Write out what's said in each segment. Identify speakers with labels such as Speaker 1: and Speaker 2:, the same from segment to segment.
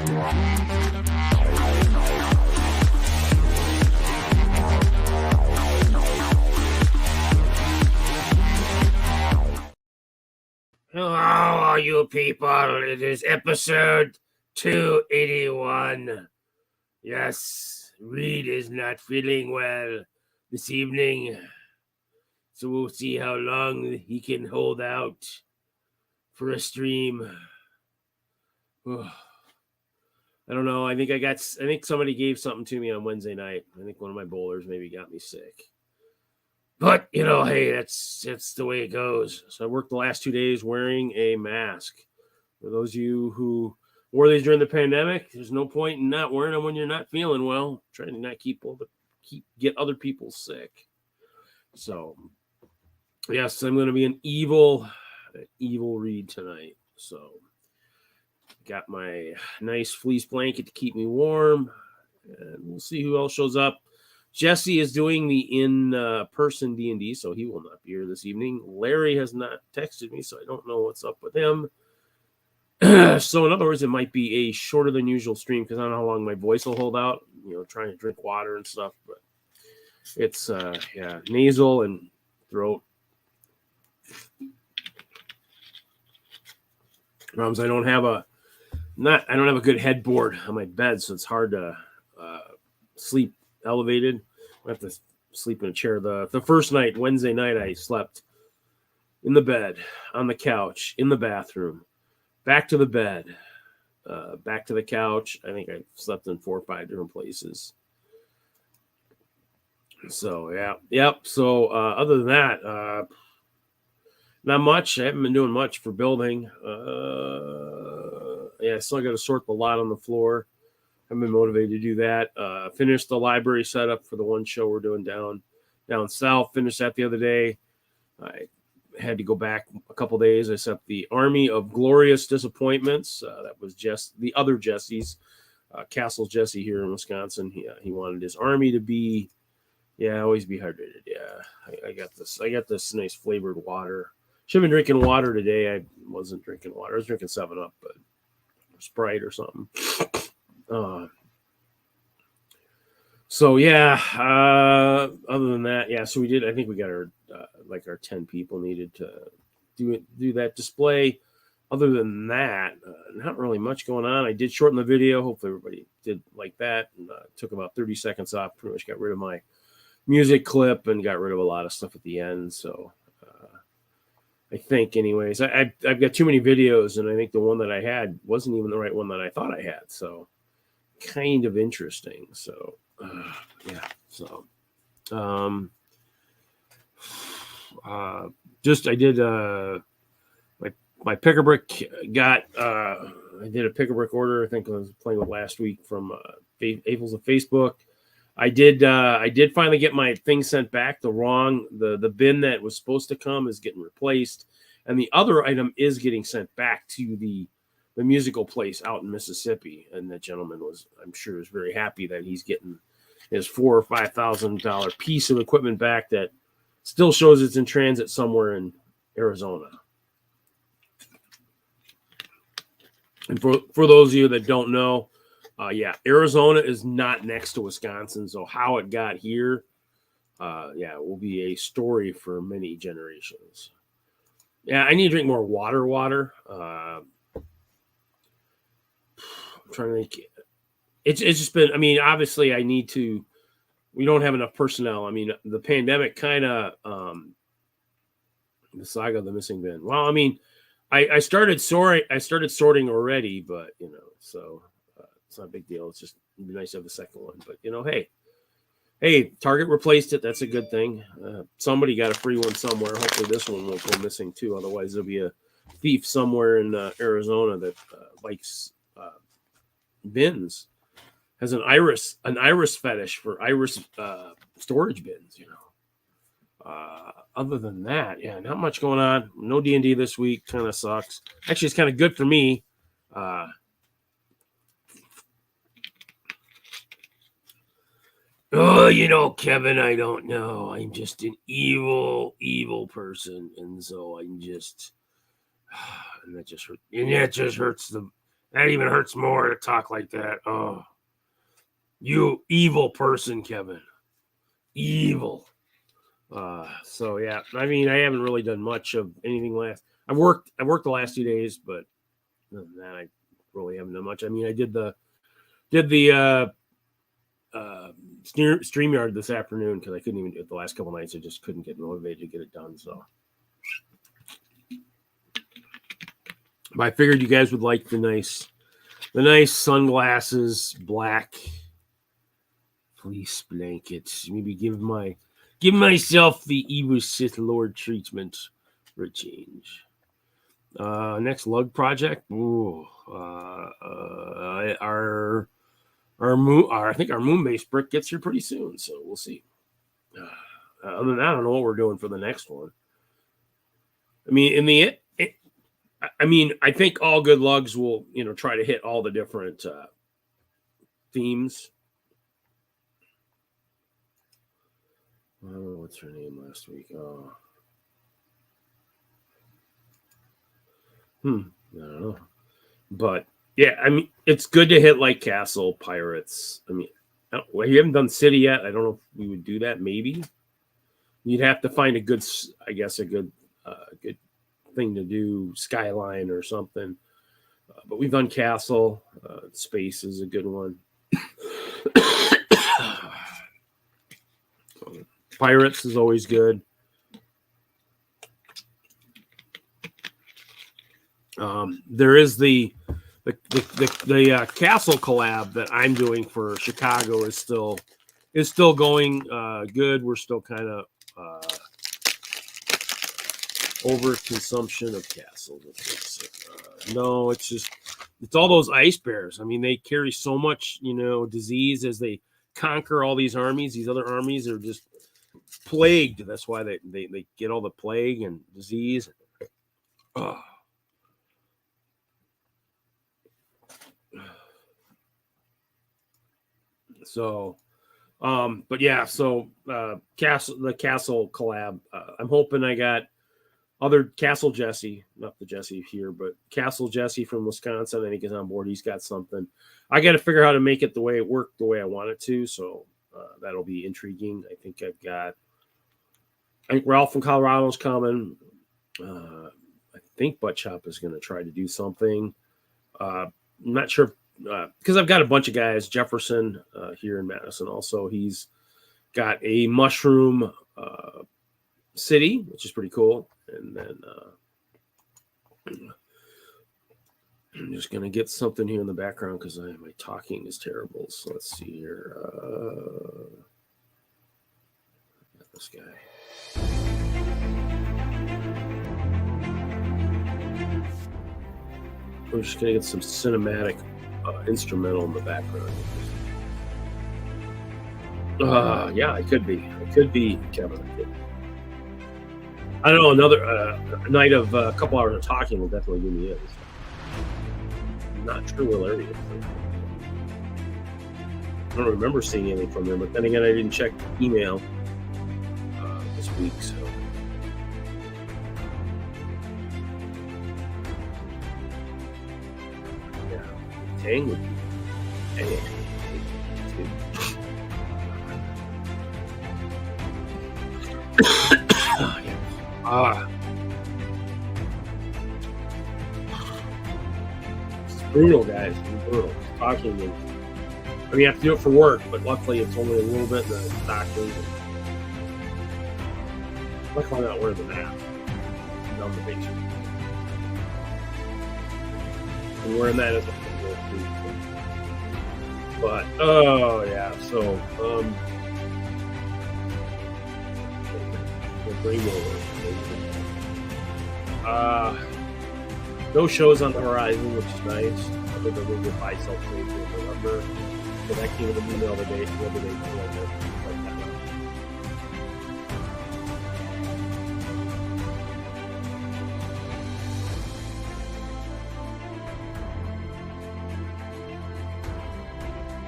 Speaker 1: Hello, all you people. It is episode 281. Yes, Reed is not feeling well this evening, so we'll see how long he can hold out for a stream. I don't know. I think somebody gave something to me on Wednesday night. I think one of my bowlers maybe got me sick. But, hey, that's the way it goes. So I worked the last 2 days wearing a mask. For those of you who wore these during the pandemic, there's no point in not wearing them when you're not feeling well. Trying to not get other people sick. So, yes, I'm going to be an evil Reed tonight. So, got my nice fleece blanket to keep me warm. And we'll see who else shows up. Jesse is doing the in-person D&D, so he will not be here this evening. Larry has not texted me, so I don't know what's up with him. So in other words, it might be a shorter than usual stream because I don't know how long my voice will hold out, trying to drink water and stuff. But it's, nasal and throat problems. I don't have a good headboard on my bed, so it's hard to sleep elevated. I have to sleep in a chair. The first night, Wednesday night, I slept in the bed, on the couch, in the bathroom, back to the bed, back to the couch. I think I slept in 4 or 5 different places. So, yeah. Yep. So, other than that, not much. I haven't been doing much for building. I still got to sort the lot on the floor. I've been motivated to do that. Finished the library setup for the one show we're doing down south. Finished that the other day. I had to go back a couple days. I set up the Army of Glorious Disappointments. That was just the other Jesse's. Castle Jesse here in Wisconsin. He wanted his army to be, always be hydrated. Yeah, I got this. I got this nice flavored water. Should have been drinking water today. I wasn't drinking water. I was drinking 7-Up, but Sprite or something. Other than that, so we did. I think we got our 10 people needed to do that display. Other than that, not really much going on. I did shorten the video. Hopefully everybody did like that, and took about 30 seconds off. Pretty much got rid of my music clip and got rid of a lot of stuff at the end. So I think, anyways, I've got too many videos, and I think the one that I had wasn't even the right one that I thought I had. So kind of interesting. So I did my pick-a-brick got I did a pick-a-brick order. I think I was playing with last week from AFOLs of Facebook. I did finally get my thing sent back. The bin that was supposed to come is getting replaced, and the other item is getting sent back to the musical place out in Mississippi. And that gentleman I'm sure is very happy that he's getting his $4,000 or $5,000 piece of equipment back that still shows it's in transit somewhere in Arizona. And for those of you that don't know, Arizona is not next to Wisconsin. So how it got here, will be a story for many generations. Yeah, I need to drink more water. I'm trying to think. It's just been, obviously we don't have enough personnel. The pandemic kind of, the saga of the missing bin. Well, I started sorting already, but, so it's not a big deal. It's just it'd be nice to have the second one. But, hey, Target replaced it. That's a good thing. Somebody got a free one somewhere. Hopefully this one won't go missing too. Otherwise, there'll be a thief somewhere in Arizona that likes bins. Has an iris fetish for iris storage bins, Other than that, not much going on. No D&D this week. Kind of sucks. Actually, it's kind of good for me. Kevin, I don't know. I'm just an evil person, and so I'm just, and that just hurts That even hurts more to talk like that. Oh, you evil person, Kevin. Evil. So yeah, I mean, I haven't really done much of anything I worked the last 2 days, but other than that, I really haven't done much. I mean, I did the StreamYard this afternoon because I couldn't even do it the last couple nights. I just couldn't get motivated to get it done. So, but I figured you guys would like the nice sunglasses, black fleece blankets. Maybe give myself the evil Sith Lord treatment for a change. Next lug project. Ooh, I think our moon base brick gets here pretty soon, so we'll see. Other than that, I don't know what we're doing for the next one. I mean, I think all good lugs will, try to hit all the different themes. I don't know what's her name last week. I don't know. But yeah, I mean, it's good to hit like Castle, Pirates. I mean, you haven't done City yet. I don't know if we would do that. Maybe you'd have to find a good thing to do, Skyline or something. But we've done Castle. Space is a good one. Pirates is always good. There is the Castle collab that I'm doing for Chicago is still going good. We're still kind of overconsumption of Castle. No, it's all those ice bears. I mean, they carry so much, disease as they conquer all these armies. These other armies are just plagued. That's why they get all the plague and disease. So, but yeah, so the Castle collab. I'm hoping I got other Castle Jesse, not the Jesse here, but Castle Jesse from Wisconsin. I think is on board. He's got something. I got to figure out how to make it the way it worked, the way I want it to. So that'll be intriguing. I think Ralph from Colorado's coming. I think Butt Chop is going to try to do something. I'm not sure because I've got a bunch of guys. Jefferson here in Madison also. He's got a mushroom city, which is pretty cool. And then I'm just going to get something here in the background because my talking is terrible. So let's see here. This guy. We're just going to get some cinematic instrumental in the background. Yeah, it could be. It could be Kevin. I don't know. Another night of a couple hours of talking will definitely give me it. I'm not sure where Larry is. I don't remember seeing anything from him, but then again, I didn't check email this week, so. Yeah, Tang would be. It's brutal, guys. It's brutal. Talking, and I mean, you have to do it for work, but luckily it's only a little bit in the doctor. Luckily, I'm not wearing the mask down the basement. I'm wearing that as a football too. But yeah, so no shows on the horizon, which is nice. Other than we'll get buy sell trade in November. So that came with an email today. Whether they like that.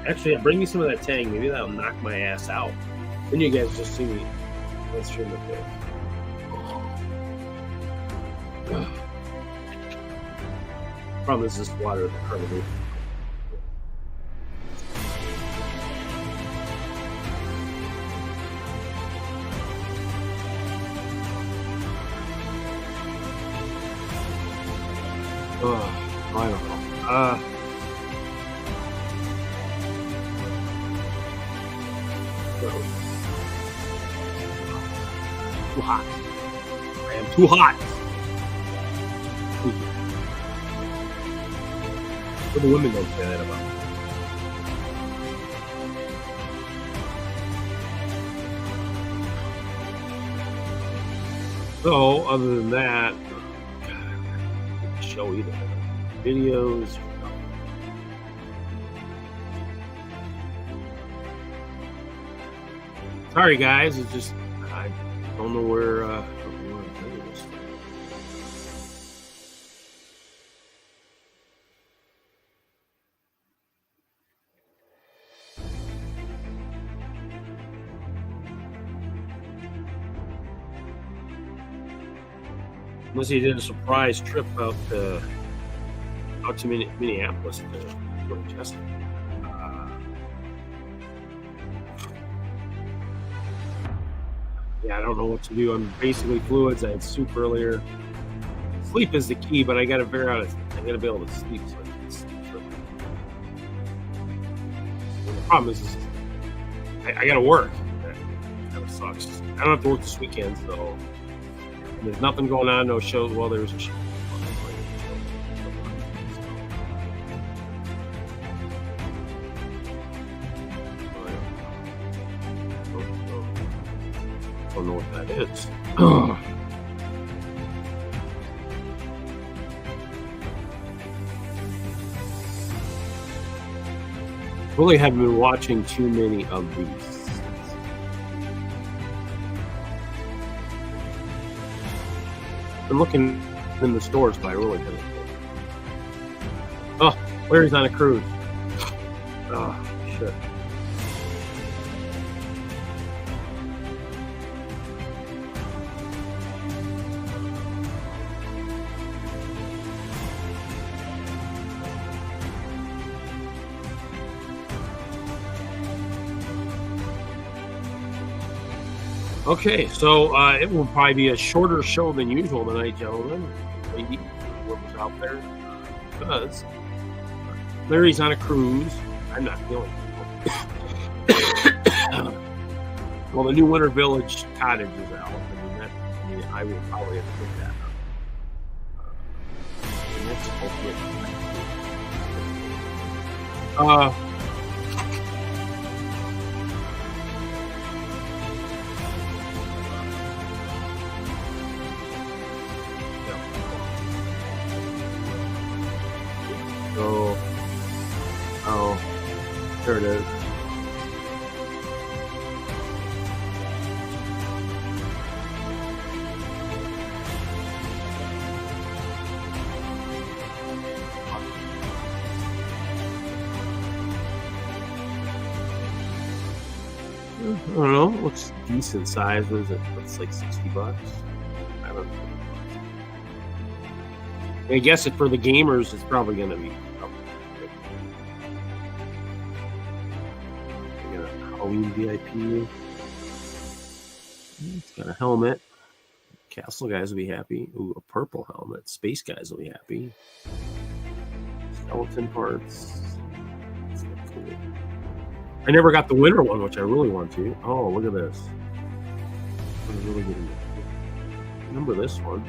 Speaker 1: Actually, yeah, bring me some of that Tang. Maybe that'll knock my ass out. Then you guys just see me. Let's stream the face.
Speaker 2: Problem is this water currently. I don't know. Too hot. I am too hot. What the women don't say that about. So, other than that, show either videos. Sorry, guys. It's just I don't know where. Unless he did a surprise trip out to Minneapolis to go to Chester. Yeah, I don't know what to do. I'm basically fluids. I had soup earlier. Sleep is the key, but I got to figure out. I got to be able to sleep. So I can sleep. And the problem is I got to work. That kind of sucks. I don't have to work this weekend, so. And there's nothing going on, no shows. Well, there's a show. I don't know what that is. Really haven't been watching too many of these. I'm looking in the stores, but I really haven't. Oh, Larry's on a cruise. Oh, shit. Okay, so it will probably be a shorter show than usual tonight, gentlemen. Maybe whoever's out there, because Larry's on a cruise. I'm not feeling it. Well, the new Winter Village cottage is out. I will probably have to pick that up. There it is. I don't know. It looks decent size. What is it? It's like $60. I don't know. I guess for the gamers, it's probably going to be. Halloween VIP. It's got a helmet. Castle guys will be happy. Ooh, a purple helmet. Space guys will be happy. Skeleton parts. That's cool. I never got the winter one, which I really want to. Oh, look at this. Really good. Remember this one?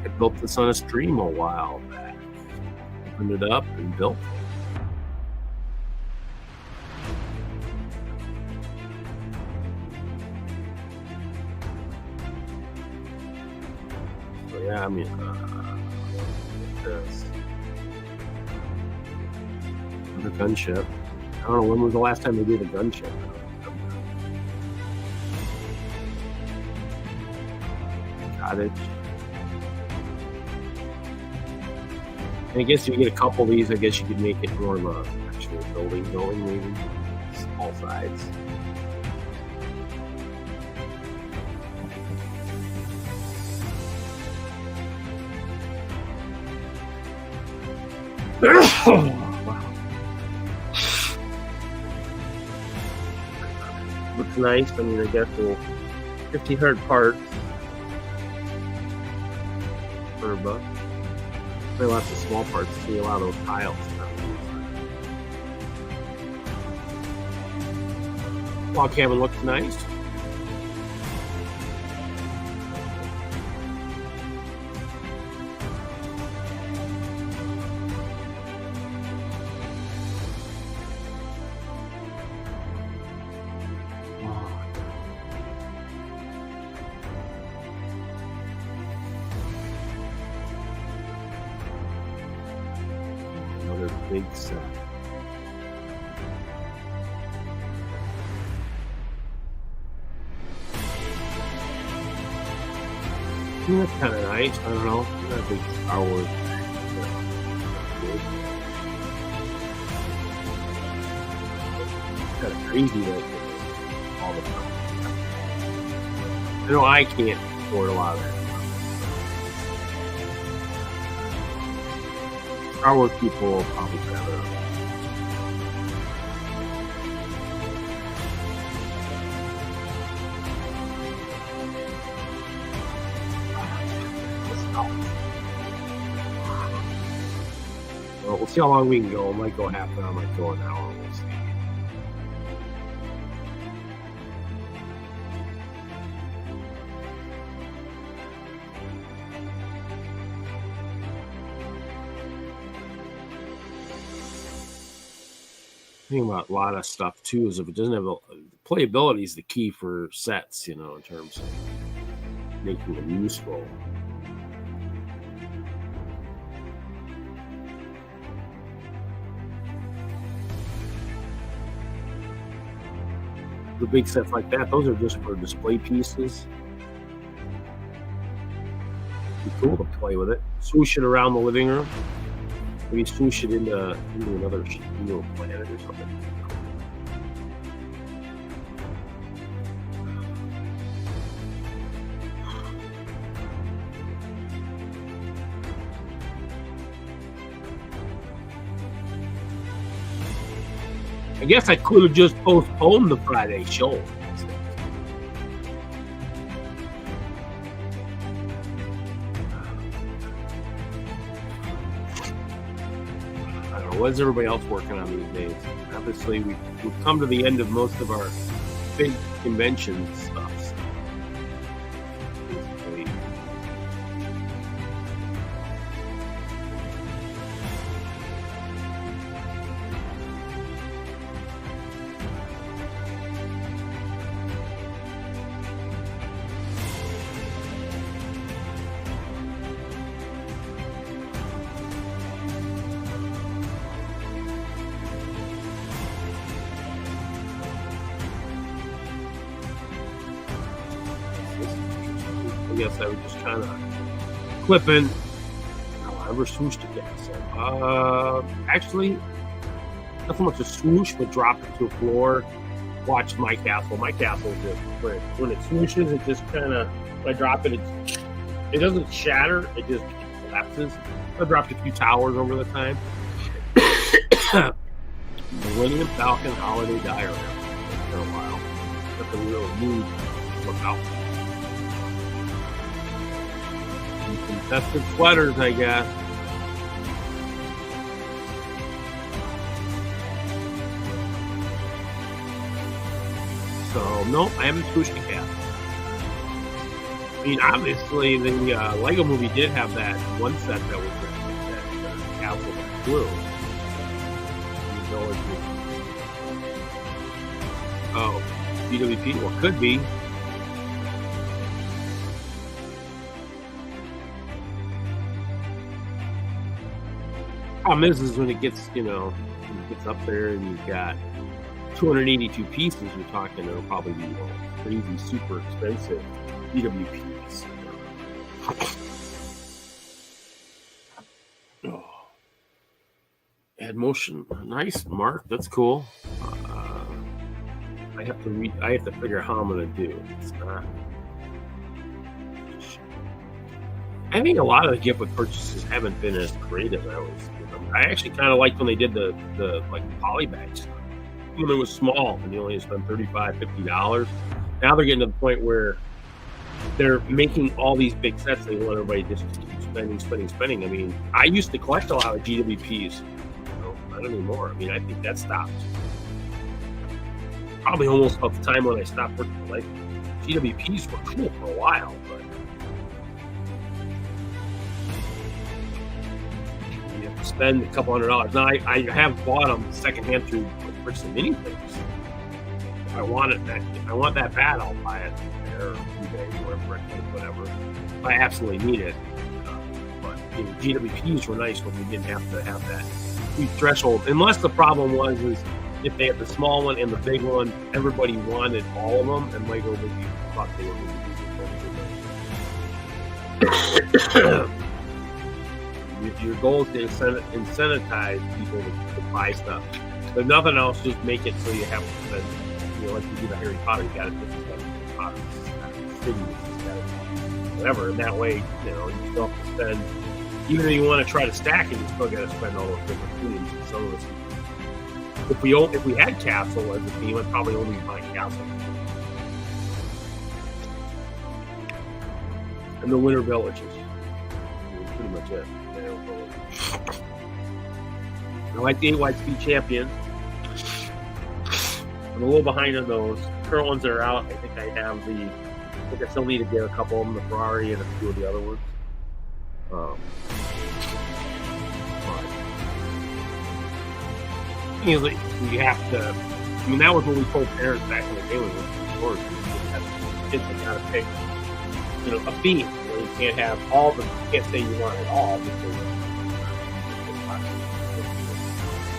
Speaker 2: I built this on a stream a while back. Opened it up and built it. Yeah, I mean, this. The gunship. I don't know, when was the last time they did a gunship? Cottage. And I guess if you get a couple of these, I guess you could make it more of a actual building, maybe. Small sides. Wow. Looks nice. I mean, I guess we'll 1,500 parts. $100. There are lots of small parts. See a lot of those tiles. Log cabin looks nice. Another big set. That's kind of nice. I don't know. I'm not a big Star Wars fan. It's kind of crazy that all the time. I know I can't afford a lot of that stuff. Star Wars people will probably grab it up. Well, we'll see how long we can go. I might go half an hour, I might go an hour. We'll see. The thing about a lot of stuff too is if it doesn't have playability is the key for sets, you know, in terms of making them useful. The big sets like that, those are just for display pieces. Be cool to play with it. Swoosh it around the living room. Maybe swoosh it into another planet or something. I guess I could have just postponed the Friday show. I don't know. What's everybody else working on these days? Obviously, we've come to the end of most of our big convention stuff. I guess I was just kind of clipping. I ever swooshed again. So, actually, not so much a swoosh, but drop it to the floor. Watch my castle. My castle just when it swooshes, it just kind of. If I drop it, it doesn't shatter. It just collapses. I dropped a few towers over the time. Millennium Falcon Holiday Diorama for a while. Got the real mood look out. Contested sweaters, I guess. So, no, I haven't swooshed a cat. I mean, obviously, the Lego movie did have that one set that was that castle that flew. Oh, DWP? Well, could be. Problem is when it gets, when it gets up there and you've got 282 pieces, you're talking it'll probably be crazy, super expensive DWPs. Oh. Add motion, nice, Mark. That's cool. I have to figure out how I'm gonna do. It's not. I think a lot of the gift with purchases haven't been as creative as I was. I actually kind of liked when they did the like poly bags when it was small and you only spend $35-$50. Now they're getting to the point where they're making all these big sets. They want everybody just to keep spending. I mean, I used to collect a lot of GWPs. Not anymore. I mean, I think that stopped. Probably almost about the time when I stopped working. Like GWPs were cool for a while, but you have to spend a couple $100. Now I have bought them secondhand through purchasing mini things. If I want that bad, I'll buy it there or eBay, whatever. If I absolutely need it. But GWPs were nice when we didn't have to have that huge threshold. Unless the problem was if they had the small one and the big one, everybody wanted all of them, and Lego maybe thought they were moving. Your goal is to incentivize people to buy stuff. But nothing else, just make it so you have to spend. Like you do the Harry Potter, you got to put stuff in the Potter, whatever. And that way, you still have to spend. Even if you want to try to stack it, you still got to spend all those different themes. And some of this, if we had Castle as a theme, I'd probably only buy Castle and the Winter Villages. Pretty much it. I like the 8 White Speed Champion. I'm a little behind on those. Current ones that are out, I think I still need to get a couple of them, the Ferrari and a few of the other ones. You have to. I mean, that was what we told parents back in the day when we went to the stores. Kids have got to pick, a theme. You can't have all the. You can't say you want it all because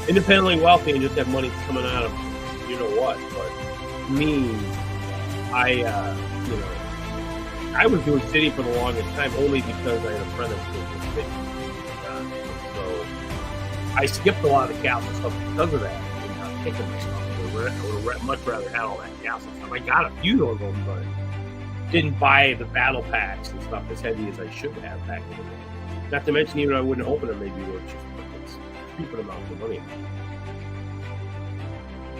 Speaker 2: independently wealthy and just have money coming out of what. But me, I was doing City for the longest time only because I had a friend that was doing City. So I skipped a lot of the Castle stuff because of that. I'm not picking my stuff. I would much rather have all that Castle stuff. I got a few of them, but didn't buy the battle packs and stuff as heavy as I should have back in the day. Not to mention, even I wouldn't open them, maybe were just stupid amounts of money.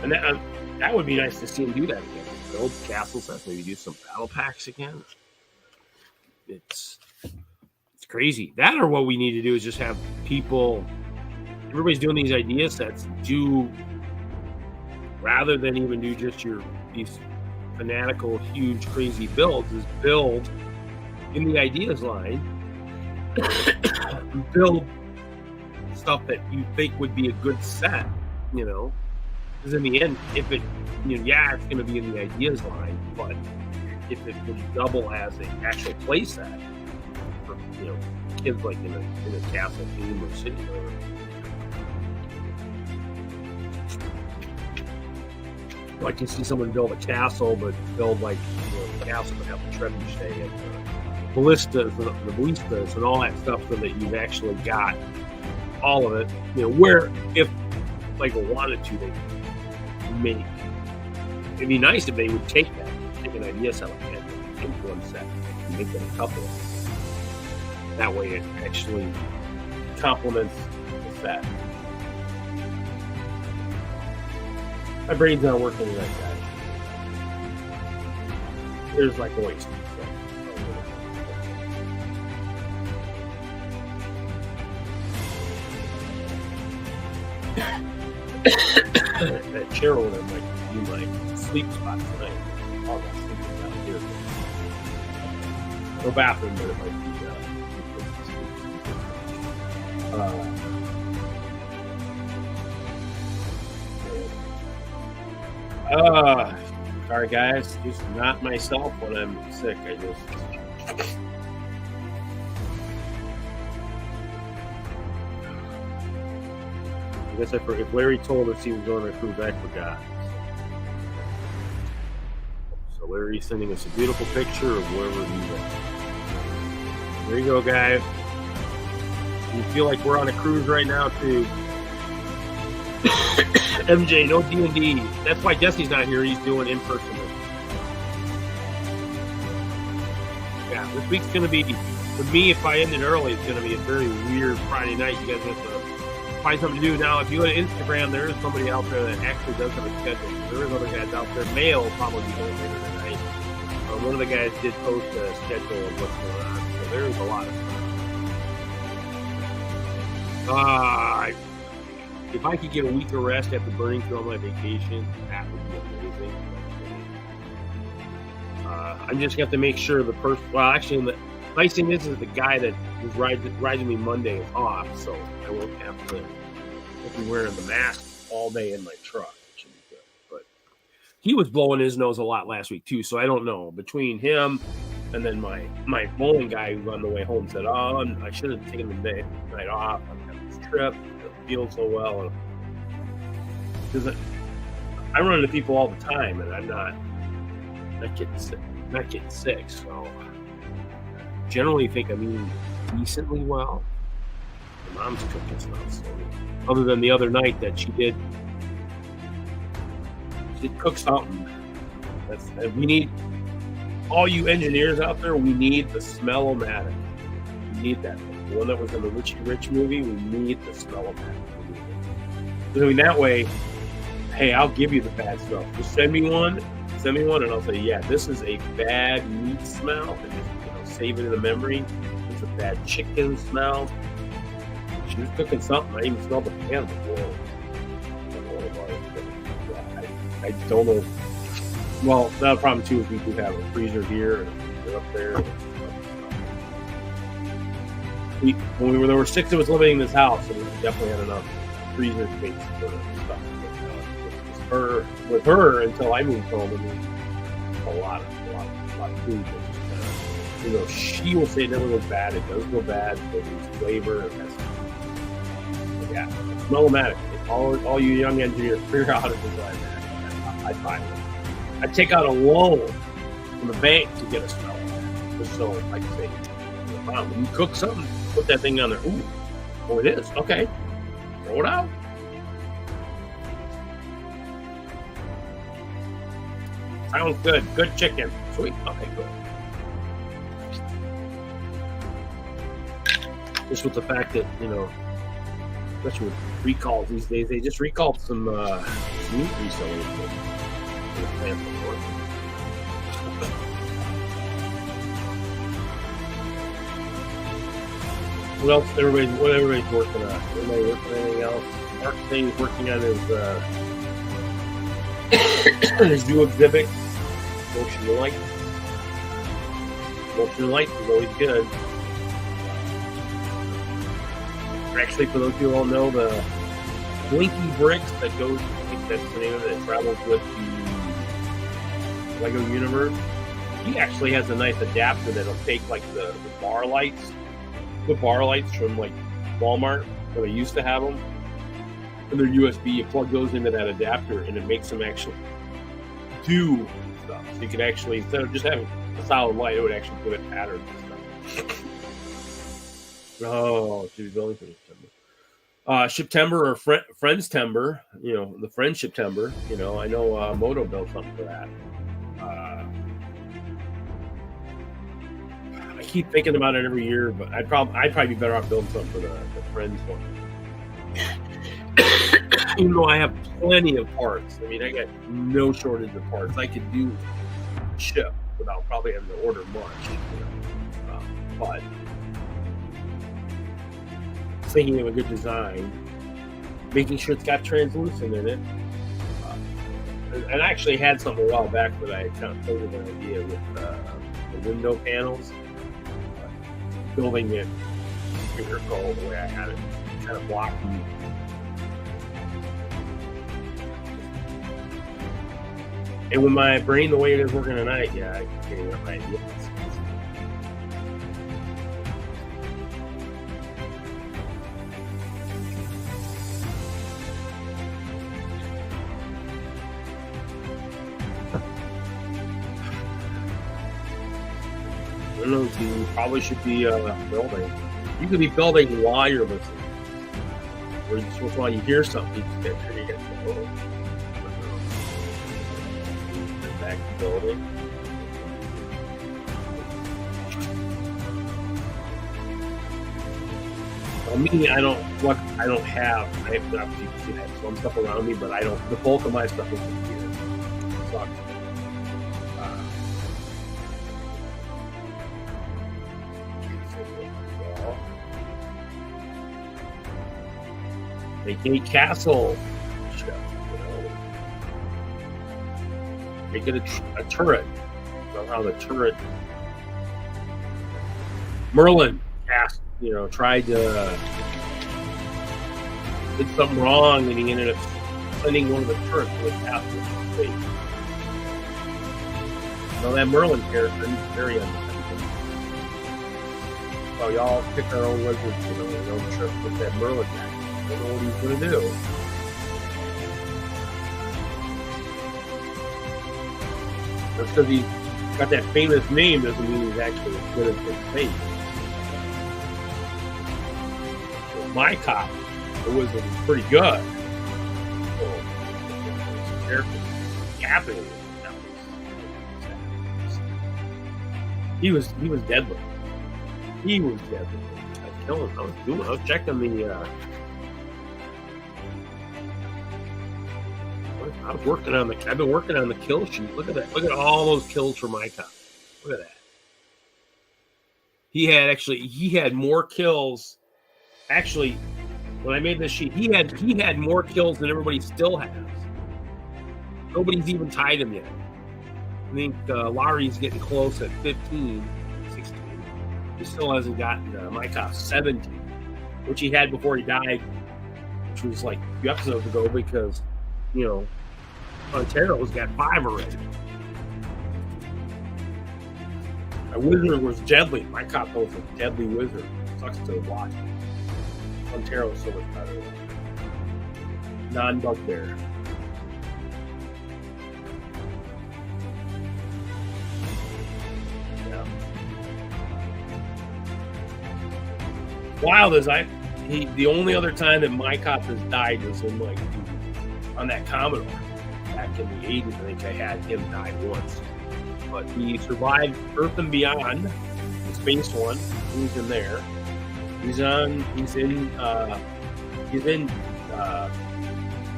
Speaker 2: And that would be nice to see him do that again. Build castle sets, maybe do some battle packs again. It's crazy. That or what we need to do is just have people. Everybody's doing these idea sets. Rather than even do just these fanatical, huge, crazy builds, is build in the ideas line. Build stuff that you think would be a good set, because in the end, if it, it's going to be in the ideas line, but if it would double as an actual play set for, kids like in a castle theme or city or like you see someone build a castle, but build like a castle but have a trebuchet and ballistas and all that stuff, so that you've actually got all of it. Where if Lego wanted to, they make. It'd be nice if they would take an idea set like that, and take one set and make them a couple. That way, it actually complements the set. My brain's not working like that. There's like a waste. That chair over there might be my sleep spot tonight. All that sleep is out here. No bathroom, but it might be sorry guys, just not myself when I'm sick. I guess if Larry told us he was going to cruise, I forgot. So Larry's sending us a beautiful picture of wherever he's at. There you go, guys. You feel like we're on a cruise right now, too. MJ, no D&D. That's why Jesse's not here. He's doing in-person. Yeah. This week's going to be, for me, if I ended early, it's going to be a very weird Friday night. You guys have to find something to do. Now, if you go to Instagram, there is somebody out there that actually does have a schedule. There is other guys out there. Mail will probably be going later tonight. One of the guys did post a schedule of what's going on. So there's a lot of stuff. If I could get a week of rest after burning through all my vacation, that would be amazing. I'm just going to have to make sure the person, well, actually, the nice thing is the guy that was riding me Monday is off, so I won't have to be wearing the mask all day in my truck, which should be good. But he was blowing his nose a lot last week, too, so I don't know. Between him and then my bowling guy who on the way home said, oh, I should have taken the night off. I've got this trip. Feeling so well, because I run into people all the time, and I'm not getting sick. So generally, think I'm eating decently well. My mom's cooking stuff, so other than the other night that she did cook something. We need all you engineers out there. We need the smell-o-matic. We need that. The one that was in the Richie Rich movie, we need the smell of that. I mean, that way, hey, I'll give you the bad stuff. Just send me one, and I'll say, yeah, this is a bad meat smell, and just save it in the memory. It's a bad chicken smell. She was cooking something. I even smelled the pan before. I don't know. Well, the problem too is we do have a freezer here, and they're up there. When there were 6 of us living in this house, and we definitely had enough freezer space for stuff. With her until I moved home, and a lot of food. She will say it never goes bad. It does go bad. There's flavor, and that's yeah. Smell-o-matic. All you young engineers, figure out how to design that. I find it. I take out a loan from the bank to get a smell. Just so, like I say, when you cook something, put that thing on there. Ooh, oh, it is. Okay. Throw it out. Sounds good. Good chicken. Sweet. Okay, good. Just with the fact that, especially with recalls these days, they just recalled some meat recently. What else? Everybody's working on? Everybody working on anything else? Mark thing's working on his new exhibit, Motion Light. Motion Light is always good. Actually, for those of you who don't know, the blinky bricks that goes, I think that's the name of it, that travels with the Lego universe. He actually has a nice adapter that'll take like the bar lights. The bar lights from like Walmart where they used to have them, and they're USB. You plug those into that adapter, and it makes them actually do stuff. So you can actually, instead of just having a solid light, it would actually give it patterns and stuff. Oh, should be building for September or Friends Timber. The Friendship Timber. I know Moto built something for that. I keep thinking about it every year, but I'd probably be better off building something for the Friends one. Even though I have plenty of parts. I mean, I got no shortage of parts. I could do ship without probably having to order much. But thinking of a good design, making sure it's got translucent in it. And I actually had something a while back that I kind of played with an idea with the window panels. Building it vertical the way I had it, kind of blocking. And with my brain the way it is working tonight, yeah, I can get up my ideas. You probably should be building. You could be building while you're listening. Or just while you hear something, you can get sure you get the photo. Back to building. Me, I don't have. I have not see that some stuff around me, but I don't. The bulk of my stuff is computer. Sucks. Make a castle. Make it a turret. Somehow the turret. Merlin cast. Tried to did something wrong, and he ended up sending one of the turrets to the castle. Now that Merlin character, he's very unpredictable. So y'all pick our own wizards, don't trip with that Merlin guy. Don't know what he's gonna do. Just because he's got that famous name doesn't mean he's actually as good as his face. My cop, the wizard, was pretty good. So, character happening. He was deadly. He was deadly. I was checking the. I've been working on the kill sheet. Look at that. Look at all those kills for my cop. Look at that. He had more kills. Actually, when I made this sheet, he had more kills than everybody still has. Nobody's even tied him yet. I think Larry's getting close at 15, 16. He still hasn't gotten Mykoff 17, which he had before he died, which was like a few episodes ago because, Ontario's got 5 already. My wizard was deadly. Mykoff was a deadly wizard. Sucks to watch. Ontario is so much better. Non-bugbear. Yeah. Wild as the only other time that Mykoff has died was in on that Commodore. Back in the 80s, I think I had him die once. But he survived Earth and Beyond, the space one. He was in there. He's in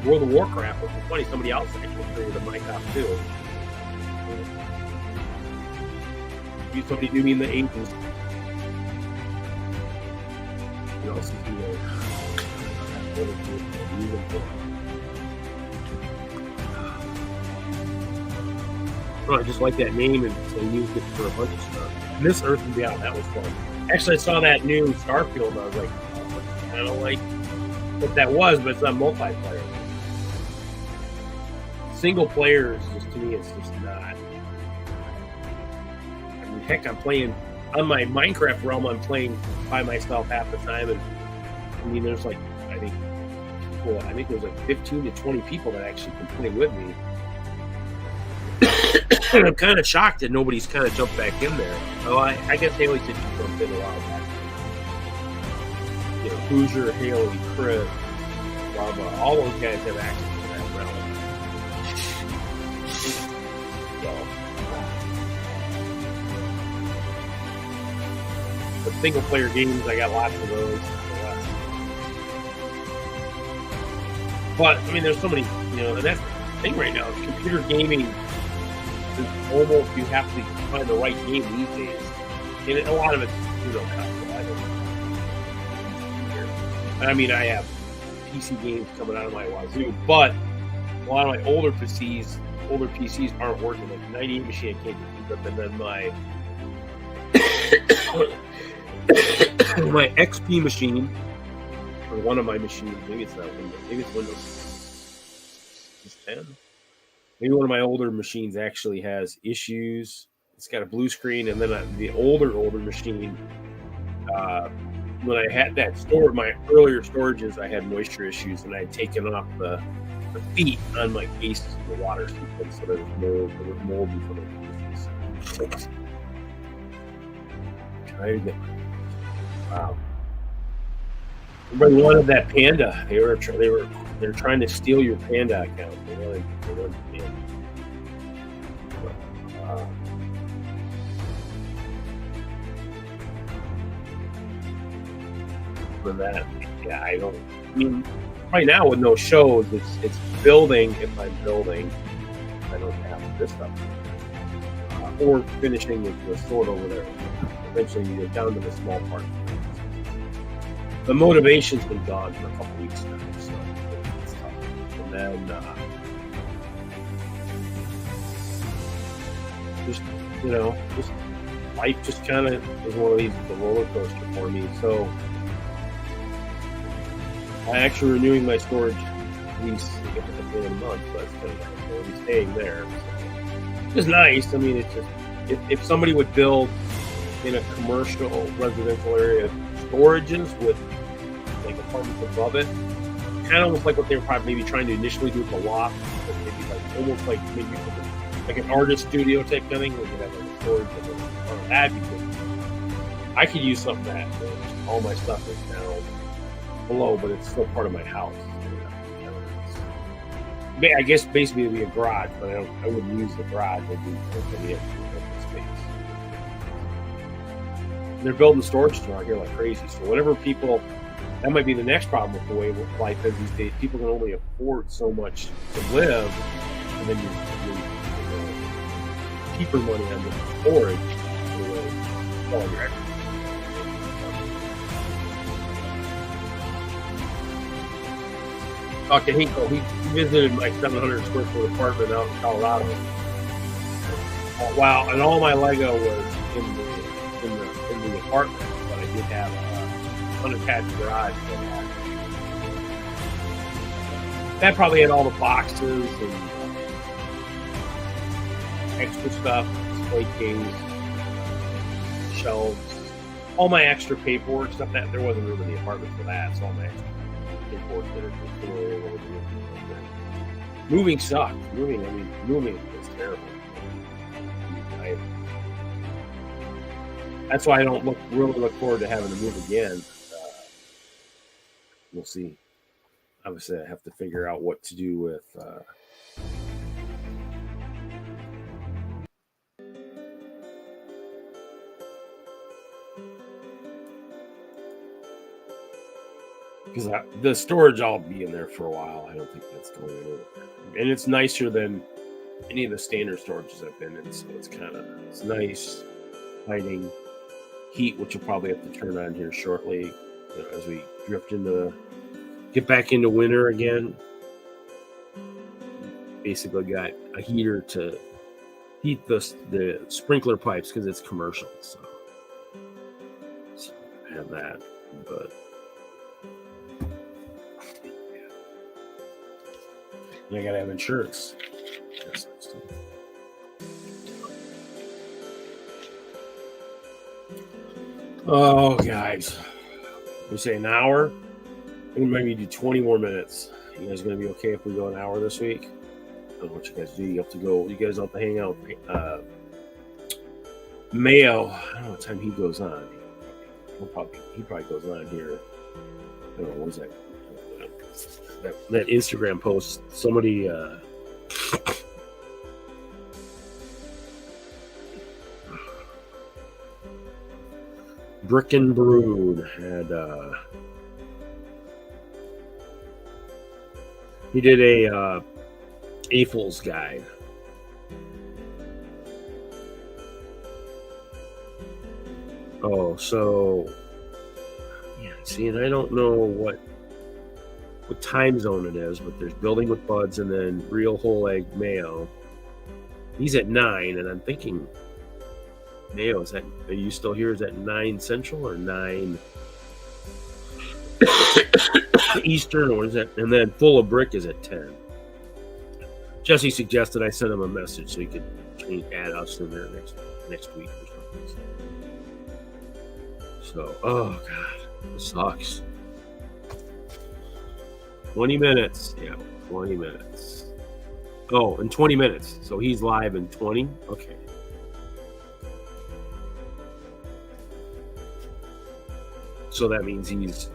Speaker 2: World of Warcraft, which is funny. Somebody else actually created a Mykoff too. Somebody knew me in the 80s. I just like that name, and so used it for a bunch of stuff. And this Earth and Beyond, that was fun. Actually, I saw that new Starfield, and I was like, I don't like what that was, but it's not multiplayer. Single player is just, to me, it's just not. I mean, heck, I'm playing on my Minecraft realm. I'm playing by myself half the time, and I mean, there's I think there's 15 to 20 people that actually can play with me. And I'm kind of shocked that nobody's kind of jumped back in there. Oh, I guess Haley said she jumped in a while back. Hoosier, Haley, Chris, Lava, all those guys have access to that realm. So, but single player games, I got lots of those. But I mean, there's so many, and that's the thing right now. Computer gaming is almost, you have to find the right game these days. And a lot of it's custom. I mean, I have PC games coming out of my wazoo, but a lot of my older PCs aren't working. Like the 98 machine I can't keep up, and then my XP machine, or one of my machines, maybe it's not Windows, maybe it's Windows 10. Maybe one of my older machines actually has issues. It's got a blue screen, and then the older machine, when I had that stored, my earlier storages, I had moisture issues, and I had taken off the feet on my cases in the water sequence, so there was mold in some of the cases. Wow. Everybody wanted that Panda. They're trying to steal your Panda account. They wanted Panda. But, than that, yeah, I don't. I mean, right now with no shows, it's building. If I'm building, I don't have this stuff, or finishing the sword over there. Eventually, you get down to the small part. The motivation's been gone for a couple weeks now, so it's tough. And then just life just kind of is one of these, the roller coaster for me. So I actually renewing my storage lease at the end of the month, so that's kind of nice. So I'll be staying there. So it's nice. I mean, it's just if somebody would build in a commercial residential area storages with like apartments above it, kind of almost like what they were probably maybe trying to initially do with the loft, but maybe like almost like maybe like an artist studio type thing, where you have like a storage of that, because I could use something that all my stuff is down below, but it's still part of my house. I guess basically it'd be a garage, but I wouldn't use the garage. It'd be the space. They're building storage store out here like crazy. So whenever people, that might be the next problem with the way life is these days. People can only afford so much to live, and then you cheaper money on the storage. All your extra. Talked to Hinkle. He visited my 700 square foot apartment out in Colorado. Wow, and all my Lego was in the apartment, but I did have an unattached garage that probably had all the boxes and extra stuff, display case, shelves, all my extra paperwork stuff. That there wasn't room in the apartment for that, so all my extra paperwork that are moving sucked. Moving is terrible. That's why I don't really look forward to having to move again. We'll see. Obviously, I have to figure out what to do with because the storage, I'll be in there for a while. I don't think that's going anywhere. And it's nicer than any of the standard storages I've been in. So it's nice, hiding heat, which will probably have to turn on here shortly, as we get back into winter again. Basically got a heater to heat the sprinkler pipes because it's commercial. So I have that, but I gotta have insurance. Oh, guys, we say an hour. I think maybe do 20 more minutes. You guys gonna be okay if we go an hour this week? I don't know what you guys do. You have to go. You guys have to hang out. Mayo. I don't know what time he goes on. He probably goes on here. I don't know. What is that? That Instagram post, somebody Brick and Brood had he did a AFOLs guide. Oh, so yeah, see, and I don't know what time zone it is, but there's building with buds and then real whole egg Mayo. He's at 9, and I'm thinking, Mayo, are you still here? Is that 9 Central or 9 Eastern, or is that? And then Full of Brick is at 10. Jesse suggested I send him a message so he could add us in there next week or something. So, oh god, this sucks. 20 minutes. Yeah, 20 minutes. Oh, in 20 minutes. So he's live in 20? Okay. So that means he is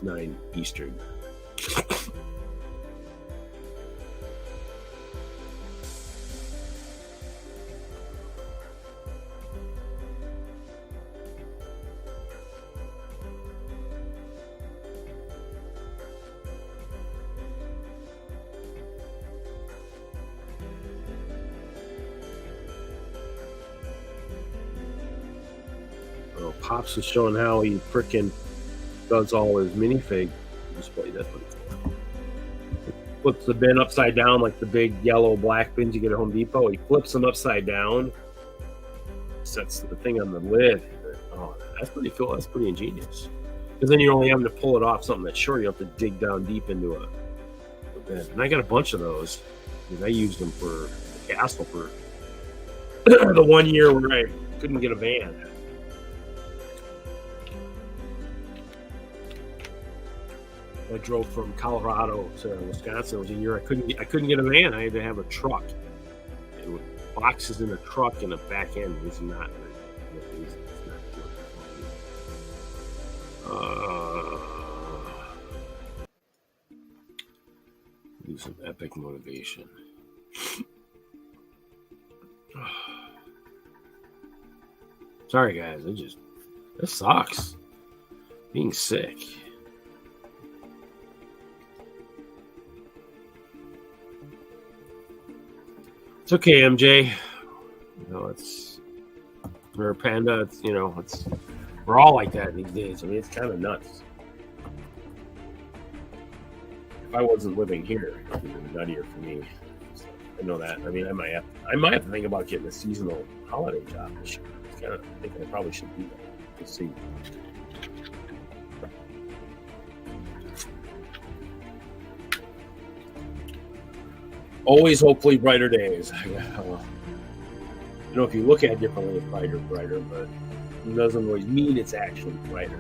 Speaker 2: 9 Eastern. Pops was showing how he frickin' does all his minifig display. That's what it's flips the bin upside down like the big yellow black bins you get at Home Depot. He flips them upside down, sets the thing on the lid. Oh, that's pretty cool. That's pretty ingenious. Because then you're only having to pull it off something that's short. You have to dig down deep into a bin. And I got a bunch of those because I used them for the Castle for the 1 year where I couldn't get a van. I drove from Colorado to Wisconsin. It was a year I couldn't get a van. I had to have a truck. And with boxes in the truck and a back end was not easy. Do some epic motivation. Sorry guys, this sucks. Being sick. It's okay, MJ. You know, we're a panda. We're all like that these days. I mean, it's kind of nuts. If I wasn't living here, it would be nuttier for me. So I know that. I mean, I might have to think about getting a seasonal holiday job this year. I think I probably should do that. Let's see. Always, hopefully, brighter days. If you look at it differently, it's brighter, but it doesn't always mean it's actually brighter.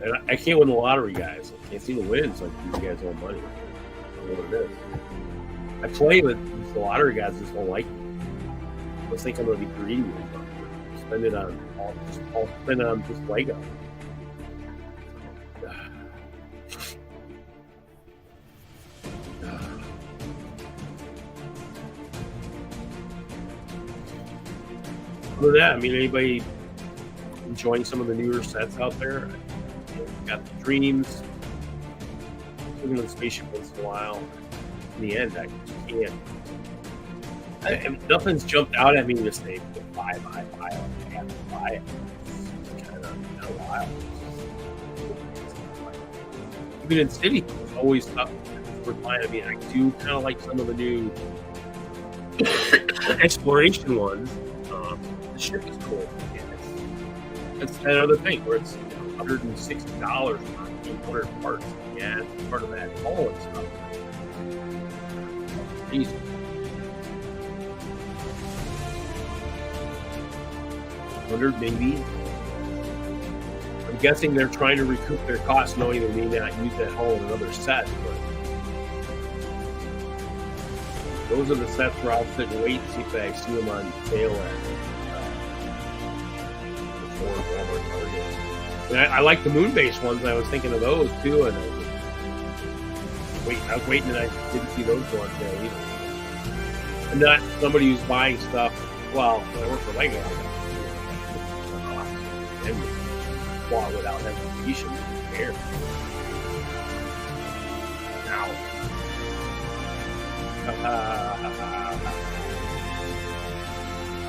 Speaker 2: And I can't win the lottery, guys. I can't seem to win. It's like these guys owe money. I don't know what it is. I play with the lottery guys, just don't like me. I think I'm going to be greedy with them. Spend it on just Lego. Other than that, I mean, anybody enjoying some of the newer sets out there? Got the Dreams, looking at the spaceship once in a while. In the end, I just can't. Nothing's jumped out at me to say, buy it. I have to buy it. It's kind of wild. Even in City, it's always tough for buying. I mean, I do kind of like some of the new exploration ones. The ship is cool. It's that other thing where it's $160 for 800 parts. Yeah, it's part of that hull and stuff. Easy. $100 maybe. I'm guessing they're trying to recoup their costs, knowing they may not use that hull in another set. But those are the sets where I'll sit and wait and see if I see them on sale at Walmart, Target. And I like the moon-based ones. I was thinking of those too, and I was waiting, and I didn't see those go on sale either. I'm not somebody who's buying stuff. Well, when I work for Legond, and bought without hesitation. Here. Now.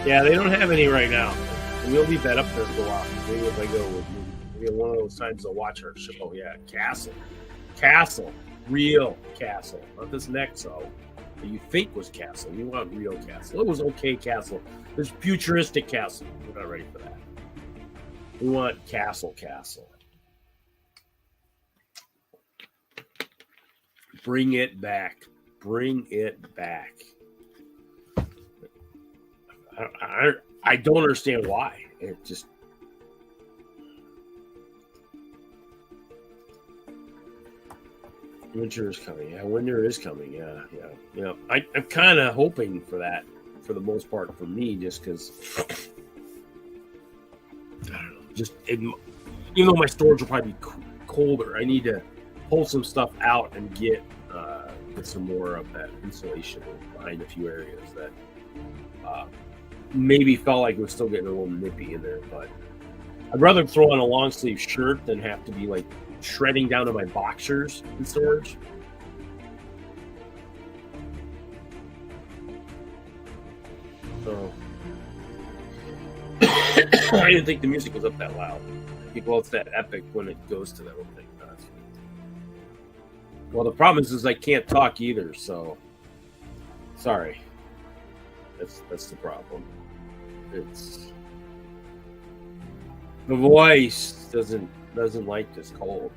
Speaker 2: Yeah, they don't have any right now. We'll leave that up there for a while. Maybe if I go with maybe one of those times I'll watch our show. Oh yeah, Castle, real Castle, not this Nexo that you think was Castle. We want real Castle. It was okay Castle. There's futuristic Castle. We're not ready for that. We want Castle. Bring it back. I don't understand why. It just winter is coming. Yeah, winter is coming. Yeah. You know, I'm kind of hoping for that for the most part for me, just because I don't know. Even though my storage will probably be colder, I need to pull some stuff out and get some more of that insulation behind a few areas that maybe felt like it was still getting a little nippy in there. But I'd rather throw on a long sleeve shirt than have to be like shredding down to my boxers in storage. So I didn't think the music was up that loud. Well, it's that epic when it goes to that one thing. Well, the problem is I can't talk either, so sorry. That's the problem. It's the voice doesn't like this cold.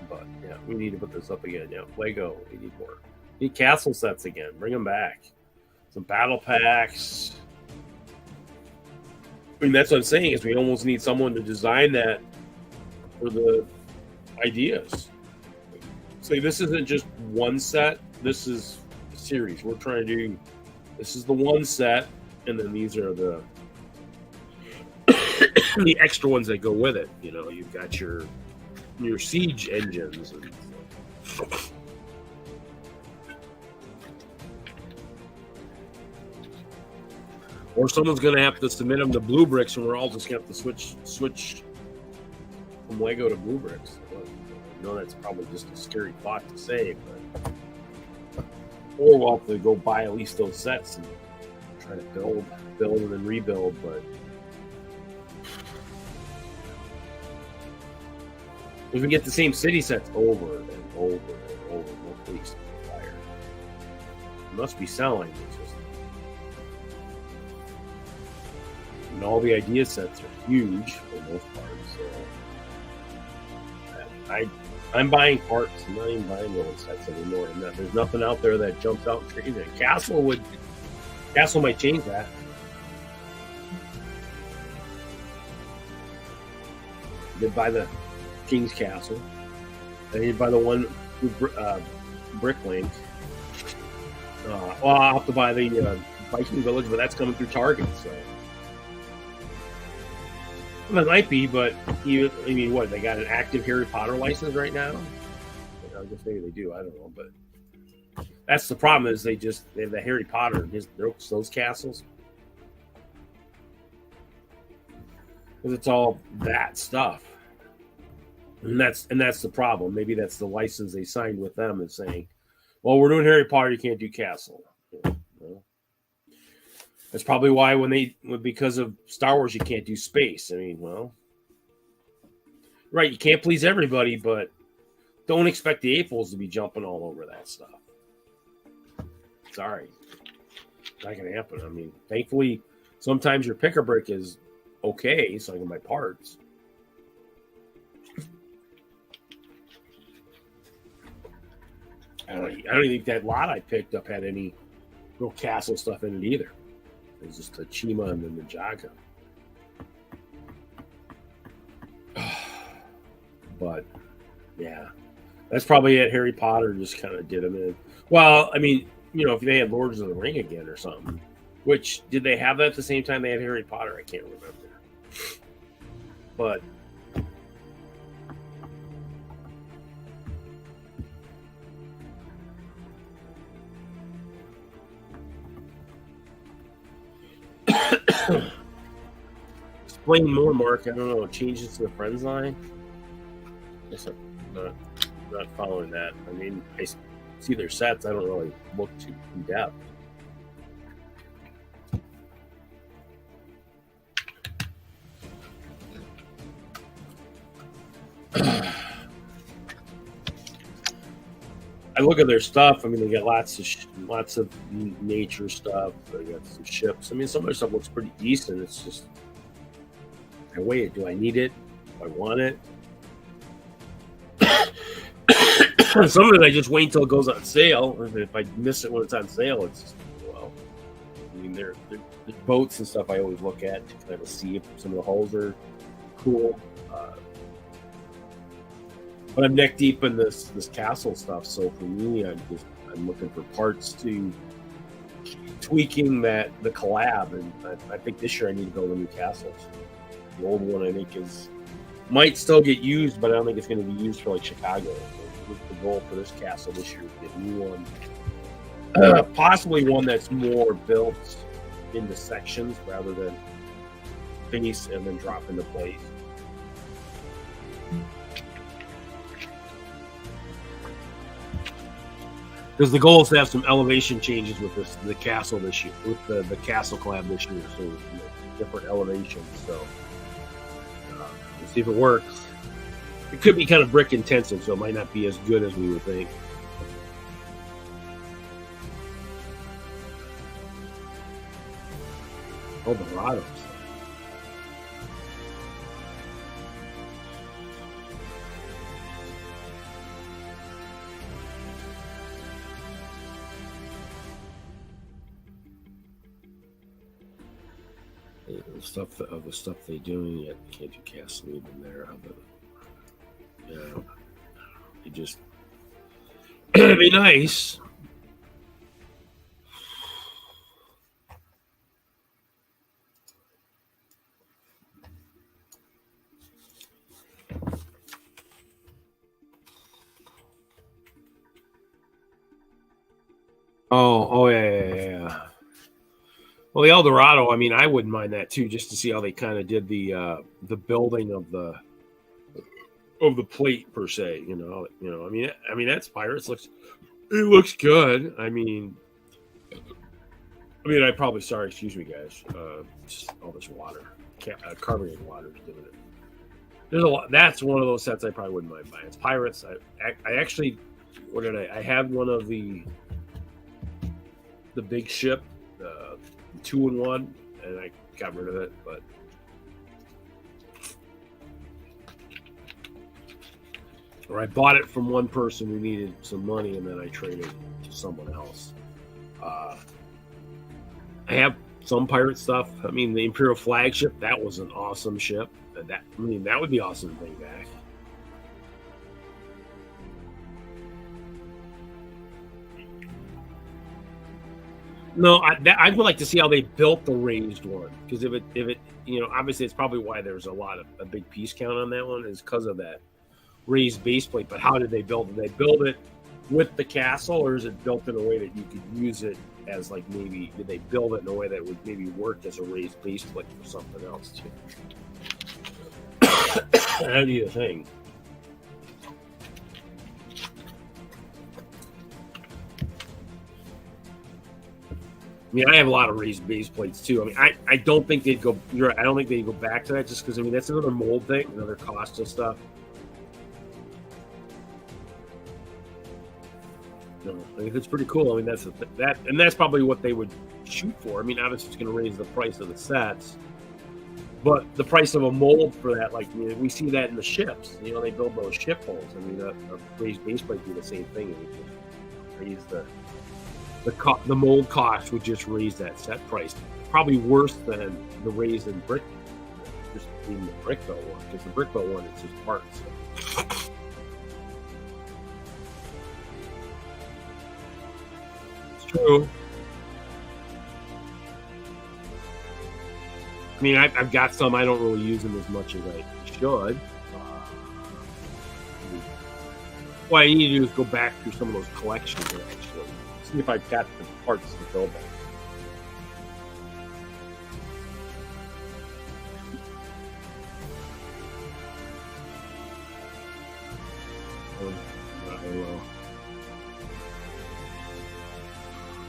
Speaker 2: But yeah, we need to put this up again. Yeah, Lego, we need more. We need castle sets again. Bring them back. Some battle packs. I mean, that's what I'm saying is we almost need someone to design that for the ideas. So this isn't just one set. This is a series. We're trying to do. This is the one set, and then these are the the extra ones that go with it. You know, you've got your siege engines. And or someone's going to have to submit them to blue bricks, and we're all just going to have to switch from Lego to blue bricks. I know that's probably just a scary thought to say, but or we'll have to go buy at least those sets and try to build and then rebuild. But if we get the same city sets over and over and over, no police fire. It must be selling. It's just, and all the idea sets are huge for the most part. So I'm buying parts. I'm not even buying those sets anymore. And there's nothing out there that jumps out and trades it. Castle might change that. Did buy the King's Castle. I did buy the one Bricklink. Well, I'll have to buy the Viking Village, but that's coming through Target. So well, that might be, but I mean, what? They got an active Harry Potter license right now? I guess maybe they do. I don't know, but that's the problem. Is they have the Harry Potter those castles because it's all that stuff. And that's the problem. Maybe that's the license they signed with them and saying, well, we're doing Harry Potter, you can't do Castle. That's probably why because of Star Wars, you can't do space. I mean, well, right, you can't please everybody, but don't expect the AFOLs to be jumping all over that stuff. Sorry. Not going to happen. I mean, thankfully, sometimes your picker brick is okay, so I can buy parts. I don't think that lot I picked up had any real castle stuff in it either. It was just the Chima and then the Jaga. But yeah, that's probably it. Harry Potter just kind of did them in. Well, I mean, you know, if they had Lords of the Ring again or something, which did they have that at the same time they had Harry Potter? I can't remember. But explain more, Mark. I don't know. Changes to the friends line. I guess I'm not following that. I mean, I see their sets. I don't really look too in depth. I look at their stuff. I mean, they got lots of nature stuff. They got some ships. I mean, some of their stuff looks pretty decent. It's just, I weigh it. Do I need it? Do I want it? Some of it I just wait until it goes on sale. If I miss it when it's on sale, it's just, well, I mean, there's boats and stuff I always look at to kind of see if some of the hulls are cool. But I'm neck deep in this castle stuff, so for me, I'm looking for parts to tweaking the collab, and I think this year I need to build a new castle. The old one I think might still get used, but I don't think it's going to be used for like Chicago. The goal for this castle this year is to get a new one, possibly one that's more built into sections rather than face and then drop into place. Because the goal is to have some elevation changes with the castle this year, with the castle collab this year. So different elevations. So we'll see if it works. It could be kind of brick intensive, so it might not be as good as we would think. Eldorados. The stuff they doing, yet can't do cast smooth in there. But yeah, it just it'd be nice. Oh yeah. Well, the Eldorado, I mean, I wouldn't mind that too, just to see how they kind of did the building of the plate per se. You know. I mean, that's Pirates looks good. I mean, I probably excuse me, guys. Just all this water, carbonated water is doing it. There's a lot. That's one of those sets I probably wouldn't mind buying. It's Pirates. I actually, what did I had one of the big ship. 2-in-1, and I got rid of it, but I bought it from one person who needed some money, and then I traded to someone else. I have some pirate stuff. I mean, the Imperial flagship, that was an awesome ship. That would be awesome to bring back. No, I'd like to see how they built the raised one, because if it obviously it's probably why there's a big piece count on that one is because of that raised base plate. But how did they build it? Did they build it with the castle, or is it built in a way that you could use it as did they build it in a way that would maybe work as a raised base plate for something else too? That'd be the thing. I mean, I have a lot of raised base plates too. I mean, I don't think they'd go. I don't think they'd go back to that, just because that's another mold thing, another cost of stuff. No, I think it's pretty cool. I mean, that's probably what they would shoot for. I mean, obviously, it's going to raise the price of the sets, but the price of a mold for that, we see that in the ships. They build those ship holds. I mean, a raised base plate do the same thing, and you raise the mold cost would just raise that set price. Probably worse than the raise in brick, just in the brick built one, because the brick built one is just parts. It's true. I mean, I've got some. I don't really use them as much as I should. What I need to do is go back through some of those collections and actually see if I've got the parts to build that.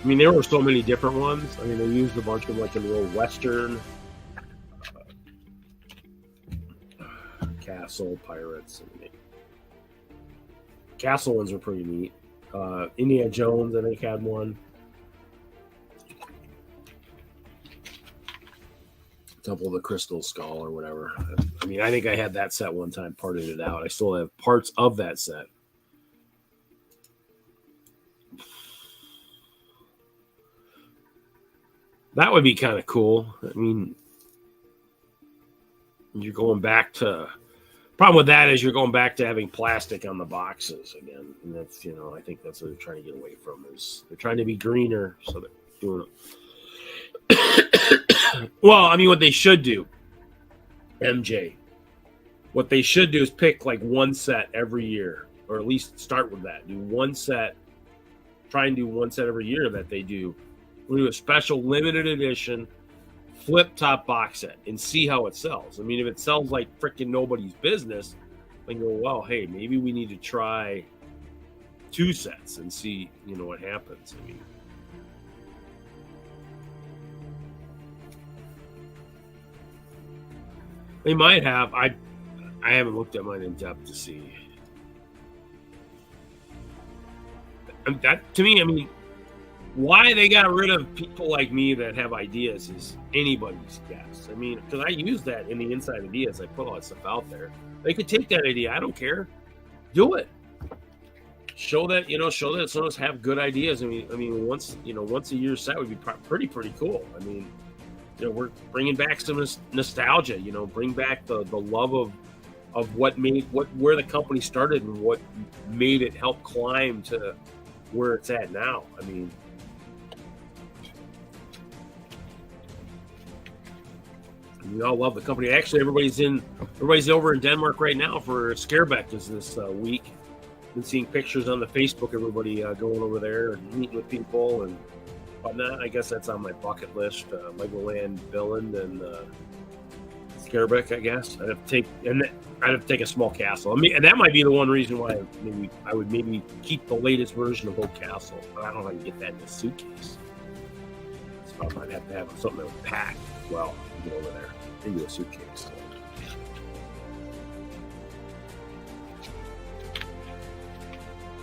Speaker 2: I mean, there were so many different ones. I mean, they used a bunch of in real Western Castle Pirates. Castle ones are pretty neat. Indiana Jones, I think, had one. Temple of the Crystal Skull or whatever. I mean, I think I had that set one time, parted it out. I still have parts of that set. That would be kind of cool. I mean, you're going back to... Problem with that is you're going back to having plastic on the boxes again, and that's I think that's what they're trying to get away from. Is they're trying to be greener, so they're doing it. Well, I mean, what they should do, MJ, what they should do is pick one set every year, or at least start with that. Do one set, try and do one set every year that they do. We'll do a special limited edition flip top box set and see how it sells. I mean, if it sells like freaking nobody's business, then go, well, hey, maybe we need to try 2 sets and see, what happens. I mean, They might have. I haven't looked at mine in depth to see. And that, to me, I mean, why they got rid of people like me that have ideas is anybody's guess. I mean, because I use that in the Inside Ideas. I put all that stuff out there. They could take that idea. I don't care. Do it. Show that some of us have good ideas. I mean, once a year set would be pretty cool. I mean, we're bringing back some nostalgia. Bring back the love of where the company started and what made it help climb to where it's at now. I mean, we all love the company. Actually, everybody's over in Denmark right now for Scarebeck this week. Been seeing pictures on the Facebook. Everybody going over there and meeting with people and whatnot. I guess that's on my bucket list. Legoland, Billund, and Scarebeck. I guess I'd have to take a small castle. I mean, and that might be the one reason why I would maybe keep the latest version of Oak Castle. But I don't know how to get that in a suitcase. So I might have to have something that would pack well to get over there into a suitcase. So.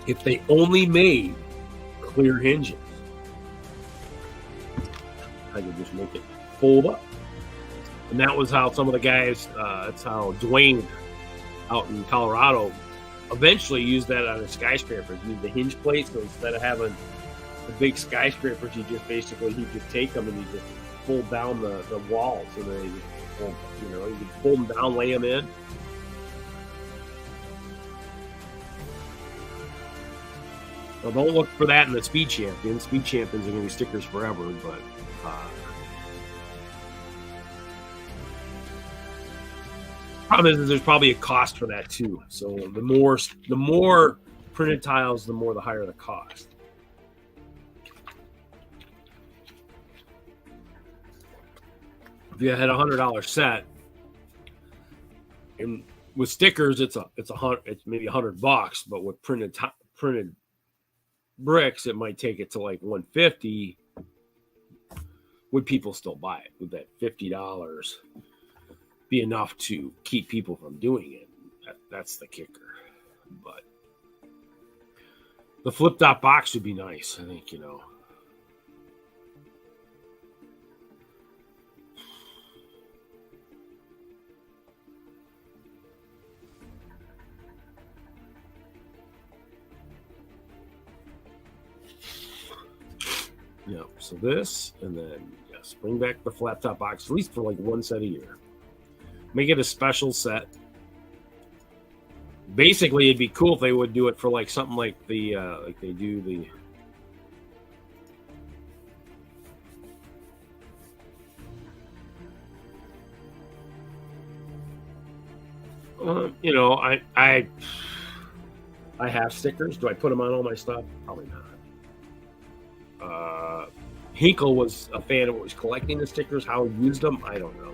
Speaker 2: If they only made clear hinges, I could just make it fold up. And that was how some of the guys, that's how Dwayne out in Colorado eventually used that on his skyscrapers. He used the hinge plates, so instead of having the big skyscrapers, he'd just take them and he'd just fold down the walls. And then you could fold them down, lay them in. Well, don't look for that in the Speed Champions. Speed Champions are going to be stickers forever, but problem is there's probably a cost for that too. So the more printed tiles, the higher the cost. If you had $100 set, and with stickers, it's maybe $100, but with printed bricks, it might take it to like $150. Would people still buy it? Would that $50 be enough to keep people from doing it? That's the kicker. But the flip top box would be nice, I think. Yeah, so this, and then yes, bring back the flat top box at least for like one set a year. Make it a special set. Basically, it'd be cool if they would do it for like something like the like they do the. I have stickers. Do I put them on all my stuff? Probably not. Hinkle was a fan of always collecting the stickers. How he used them, I don't know.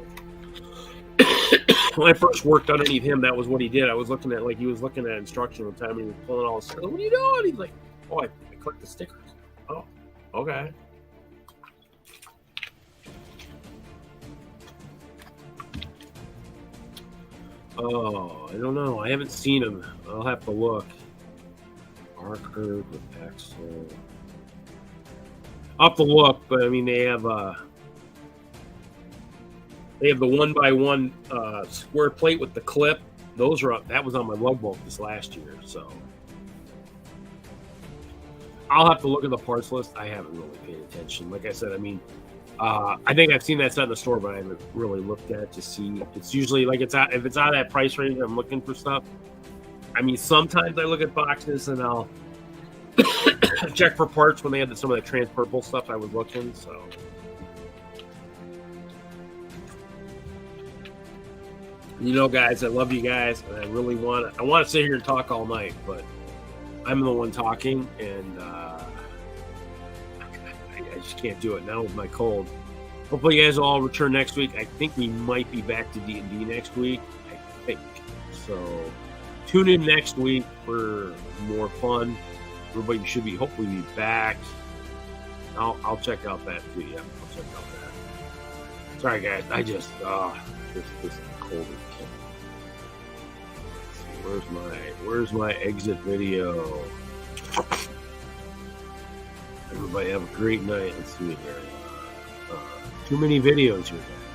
Speaker 2: When I first worked underneath him, that was what he did. I was looking at instruction one time, and he was pulling all the stickers. What are you doing? He's like, "Oh, I collect the stickers." Oh, okay. Oh, I don't know. I haven't seen him. I'll have to look. Marker with Axel. I'll have to look, but I mean they have the 1x1 square plate with the clip. Those are up. That was on my lug bolt this last year, so I'll have to look at the parts list. I haven't really paid attention. Like I said, I mean, I think I've seen that set in the store, but I haven't really looked at it to see. It's usually like if it's out of that price range, I'm looking for stuff. I mean, sometimes I look at boxes and I'll check for parts when they had some of the transportable stuff I was looking. So, guys, I love you guys, and I really want to sit here and talk all night, but I'm the one talking, and I just can't do it now with my cold. Hopefully, you guys will all return next week. I think we might be back to D&D next week. I think so. Tune in next week for more fun. Everybody should hopefully be back. I'll check out that too. Yeah, I'll check out that. Sorry, guys. I just this Holy cow. Where's my exit video? Everybody have a great night. Let's see here. Too many videos here, guys.